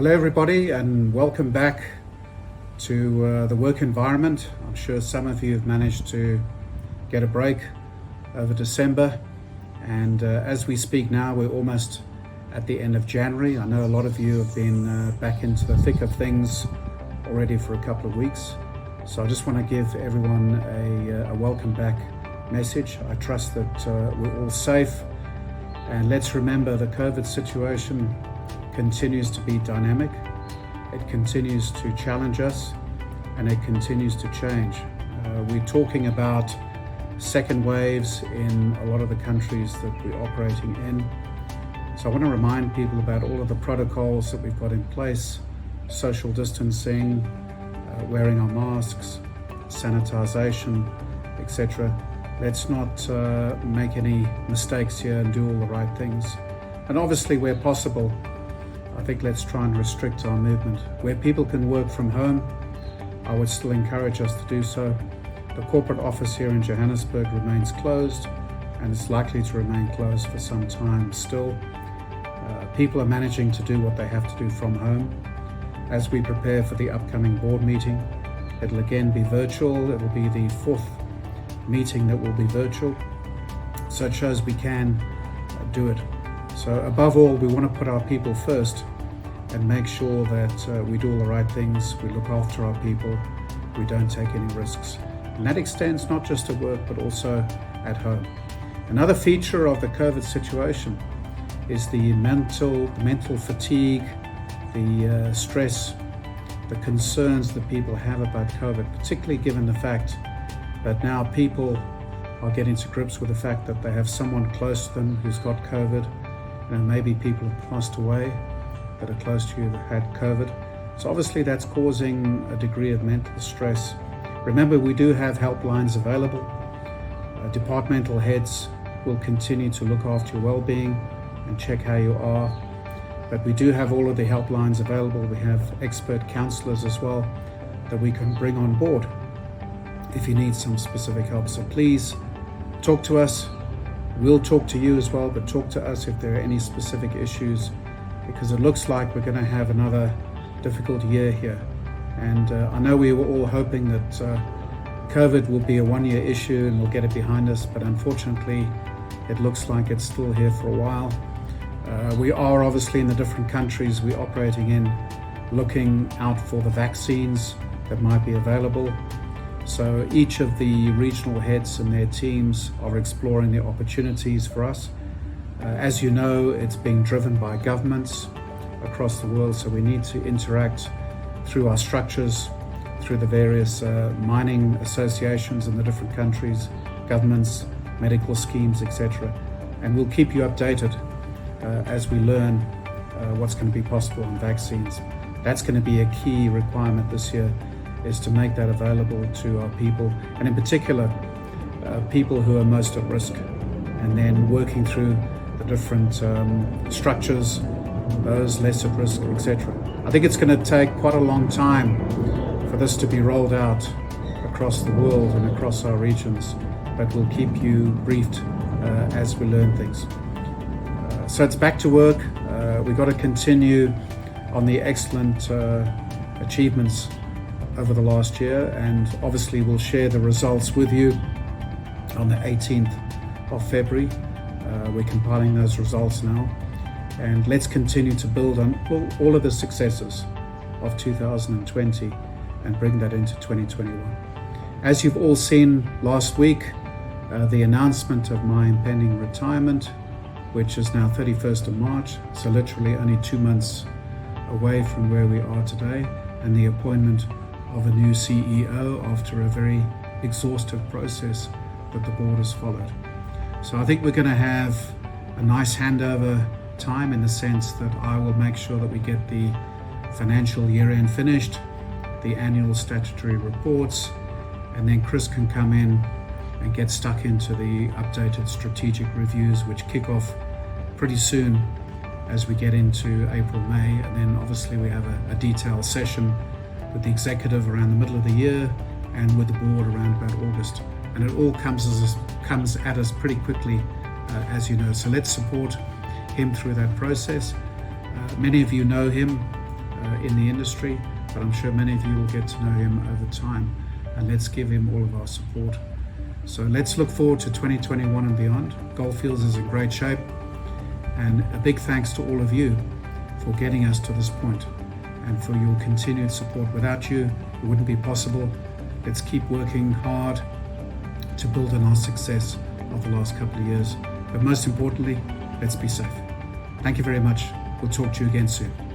Hello everybody, and welcome back to the work environment. I'm sure some of you have managed to get a break over December, and as we speak now, we're almost at the end of January. I know a lot of you have been back into the thick of things already for a couple of weeks, so I just want to give everyone a welcome back message. I trust that we're all safe, and let's remember the COVID situation continues to be dynamic, it continues to challenge us, and it continues to change. We're talking about second waves in a lot of the countries that we're operating in. So I want to remind people about all of the protocols that we've got in place: social distancing, wearing our masks, sanitization, etc. Let's not make any mistakes here and do all the right things. And obviously, where possible, I think let's try and restrict our movement. Where people can work from home, I would still encourage us to do so. The corporate office here in Johannesburg remains closed, and it's likely to remain closed for some time still. People are managing to do what they have to do from home. As we prepare for the upcoming board meeting, it'll again be virtual. It'll be the fourth meeting that will be virtual, so it shows we can do it. So above all, we want to put our people first and make sure that we do all the right things, we look after our people, we don't take any risks. And that extends not just at work, but also at home. Another feature of the COVID situation is the mental fatigue, the stress, the concerns that people have about COVID, particularly given the fact that now people are getting to grips with the fact that they have someone close to them who's got COVID. Maybe people have passed away that are close to you that had COVID. So obviously that's causing a degree of mental stress. Remember, we do have helplines available. Departmental heads will continue to look after your well-being and check how you are. But we do have all of the helplines available. We have expert counselors as well that we can bring on board if you need some specific help. So please talk to us. We'll talk to you as well, but talk to us if there are any specific issues, because it looks like we're going to have another difficult year here. And I know we were all hoping that COVID will be a one-year issue and we'll get it behind us, but unfortunately it looks like it's still here for a while. We are obviously in the different countries we're operating in looking out for the vaccines that might be available. So each of the regional heads and their teams are exploring the opportunities for us. As you know, it's being driven by governments across the world, so we need to interact through our structures, through the various mining associations in the different countries, governments, medical schemes, etc. And we'll keep you updated as we learn what's going to be possible on vaccines. That's going to be a key requirement this year, is to make that available to our people, and in particular people who are most at risk, and then working through the different structures, those less at risk, etc. I think it's going to take quite a long time for this to be rolled out across the world and across our regions, but we'll keep you briefed as we learn things. So it's back to work. We've got to continue on the excellent achievements over the last year, and obviously we'll share the results with you on the 18th of February. We're compiling those results now, and let's continue to build on all of the successes of 2020 and bring that into 2021. As you've all seen last week, the announcement of my impending retirement, which is now 31st of March, so literally only 2 months away from where we are today, and the appointment of a new CEO after a very exhaustive process that the board has followed. So I think we're going to have a nice handover time, in the sense that I will make sure that we get the financial year end finished, the annual statutory reports, and then Chris can come in and get stuck into the updated strategic reviews, which kick off pretty soon as we get into April, May, and then obviously we have a detailed session with the executive around the middle of the year and with the board around about August. And it all comes at us pretty quickly, as you know. So let's support him through that process. Many of you know him. in the industry, but I'm sure many of you will get to know him over time, and let's give him all of our support. So let's look forward to 2021 and beyond. Goldfields is in great shape, and a big thanks to all of you for getting us to this point and for your continued support. Without you, it wouldn't be possible. Let's keep working hard to build on our success of the last couple of years. But most importantly, let's be safe. Thank you very much. We'll talk to you again soon.